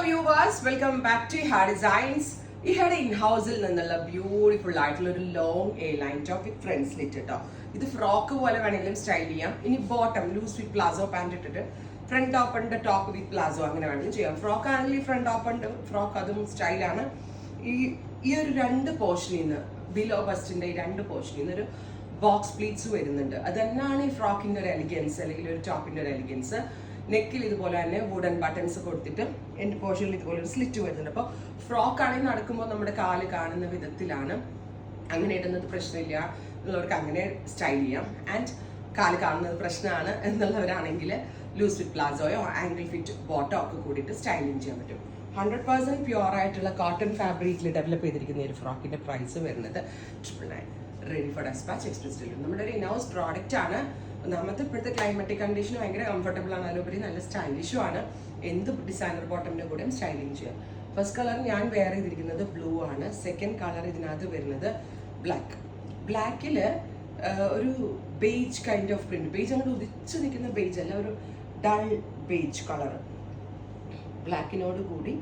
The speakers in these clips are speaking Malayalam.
വ്യൂവേഴ്സ്, വെൽക്കം ബാക്ക് ടു ഹാ ഡിസൈൻസ്. ഇഹയുടെ ഇൻഹൗസിൽ നിന്നുള്ള ബ്യൂട്ടിഫുൾ ആയിട്ടുള്ള ഒരു long A line top with front slit കേട്ടോ. ഇത് ഫ്രോക്ക് പോലെ വേണമെങ്കിലും സ്റ്റൈൽ ചെയ്യാം. ഇനി bottom loose with palazzo pant ഇട്ടിട്ട് ഫ്രണ്ട് ഓപ്പണിന്റെ ടോപ്പ് വിത്ത് പ്ലാസോ അങ്ങനെ വേണമെങ്കിലും ചെയ്യാം. ഫ്രോക്ക് ആണെങ്കിൽ ഫ്രണ്ട് ഓപ്പണിന്റെ ഫ്രോക്ക് അതും സ്റ്റൈലാണ്. ഈ ഒരു രണ്ട് പോർഷനിൽ നിന്ന് ബിലോ ബസ്റ്റിന്റെ ഈ രണ്ട് പോർഷനിൽ നിന്ന് ഒരു ബോക്സ് പ്ലീറ്റ്സ് വരുന്നുണ്ട്. അത് തന്നെയാണ് ഈ ഫ്രോക്കിന്റെ ഒരു എലിഗൻസ്, അല്ലെങ്കിൽ ഒരു ടോപ്പിന്റെ ഒരു എലിഗൻസ്. നെക്കിൽ ഇതുപോലെ തന്നെ വുഡൻ ബട്ടൺസ് കൊടുത്തിട്ട് എൻ്റെ പോർഷനിൽ ഇതുപോലെ ഒരു സ്ലിറ്റ് വരുന്നുണ്ട്. അപ്പോൾ ഫ്രോക്ക് ആണെങ്കിൽ നടക്കുമ്പോൾ നമ്മുടെ കാല് കാണുന്ന വിധത്തിലാണ്. അങ്ങനെ ഇടുന്നത് പ്രശ്നമില്ല എന്നുള്ളവർക്ക് അങ്ങനെ സ്റ്റൈൽ ചെയ്യാം. ആൻഡ് കാല് കാണുന്നത് പ്രശ്നമാണ് എന്നുള്ളവരാണെങ്കിൽ ലൂസ് ഫിറ്റ് പ്ലാസോയോ ആംഗിൾ ഫിറ്റ് ബോട്ടോ ഒക്കെ കൂടിയിട്ട് സ്റ്റൈലിങ് ചെയ്യാൻ പറ്റും. 100% പ്യുവർ ആയിട്ടുള്ള കോട്ടൺ ഫാബ്രിക്കിൽ ഡെവലപ്പ് ചെയ്തിരിക്കുന്ന ഒരു ഫ്രോക്കിന്റെ പ്രൈസ് വരുന്നത് 999. Ready for dispatch express delivery. നമ്മുടെ ഒരു ഇനൗസ് പ്രോഡക്റ്റ് ആണ്. ഒന്നാമത്തെ ഇപ്പോഴത്തെ ക്ലൈമാറ്റിക് കണ്ടീഷൻ ഭയങ്കര കംഫർട്ടബിൾ ആണ്, അതിലുപരി നല്ല സ്റ്റൈലിഷും ആണ്. എന്ത് ഡിസൈനർ ബോട്ടമിന്റെ കൂടെയും സ്റ്റൈലിങ് ചെയ്യാം. ഫസ്റ്റ് കളർ ഞാൻ വെയർ ചെയ്തിരിക്കുന്നത് ബ്ലൂ ആണ്. സെക്കൻഡ് കളർ ഇതിനകത്ത് വരുന്നത് ബ്ലാക്ക്. ബ്ലാക്കില് ഒരു beige kind of print. Beige അങ്ങനെ ഉദിച്ചു നിൽക്കുന്ന ബേജ് അല്ല, ഒരു ഡൾ ബേജ് കളർ ബ്ലാക്കിനോട് കൂടി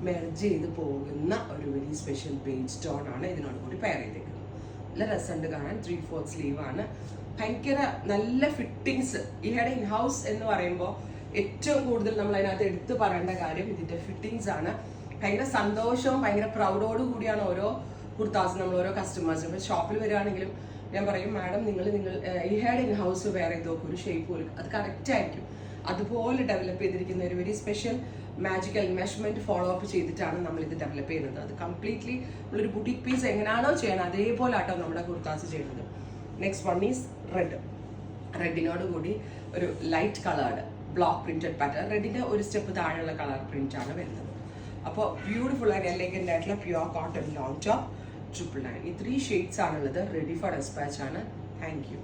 മെർജ് ചെയ്ത് പോകുന്ന ഒരു വെരി സ്പെഷ്യൽ ബേജ് ടോൺ ആണ് ഇതിനോട് കൂടി പെയർ ചെയ്തേക്കുന്നത്. നല്ല രസമുണ്ട് കാണാൻ. 3/4 സ്ലീവ് ആണ്. ഭയങ്കര നല്ല ഫിറ്റിങ്സ്. ഈഹയുടെ ഇൻഹൗസ് എന്ന് പറയുമ്പോൾ ഏറ്റവും കൂടുതൽ നമ്മൾ അതിനകത്ത് എടുത്തു പറയേണ്ട കാര്യം ഇതിന്റെ ഫിറ്റിങ്സ് ആണ്. ഭയങ്കര സന്തോഷവും ഭയങ്കര പ്രൗഡോട് കൂടിയാണ് ഓരോ കുർത്താസും നമ്മൾ ഓരോ കസ്റ്റമേഴ്സും. ഇപ്പോൾ ഷോപ്പിൽ വരികയാണെങ്കിലും ഞാൻ പറയും, മാഡം നിങ്ങൾ ഈഹയുടെ ഇൻഹൗസ് വെയർ ചെയ്ത് നോക്കും, ഒരു ഷേപ്പ് പോലും അത് കറക്റ്റ് ആയിരിക്കും. അതുപോലെ ഡെവലപ്പ് ചെയ്തിരിക്കുന്ന ഒരു very special magical measurement follow up ചെയ്തിട്ടാണ് നമ്മൾ ഇത് ഡെവലപ്പ് ചെയ്യുന്നത്. അത് കംപ്ലീറ്റ്ലി നമ്മളൊരു ബുട്ടീക് പീസ് എങ്ങനെയാണോ ചെയ്യണം അതേപോലെ ആട്ടോ നമ്മുടെ കുർത്താസ് ചെയ്യുന്നത്. Next one is red. റെഡിനോട് കൂടി ഒരു light coloured block printed pattern. റെഡിന്റെ ഒരു സ്റ്റെപ്പ് താഴെയുള്ള കളർ പ്രിന്റ് ആണ് വരുന്നത്. അപ്പോൾ ബ്യൂട്ടിഫുൾ ആൻഡ് എലഗന്റ് ആയിട്ടുള്ള പ്യുവർ കോട്ടൺ ലോങ് ടോപ്പ് 999. ഈ 3 ഷെയ്ഡ്സ് ആണുള്ളത്. റെഡി ഫോർ ഡെസ്പാച്ച് ആണ്. Thank U.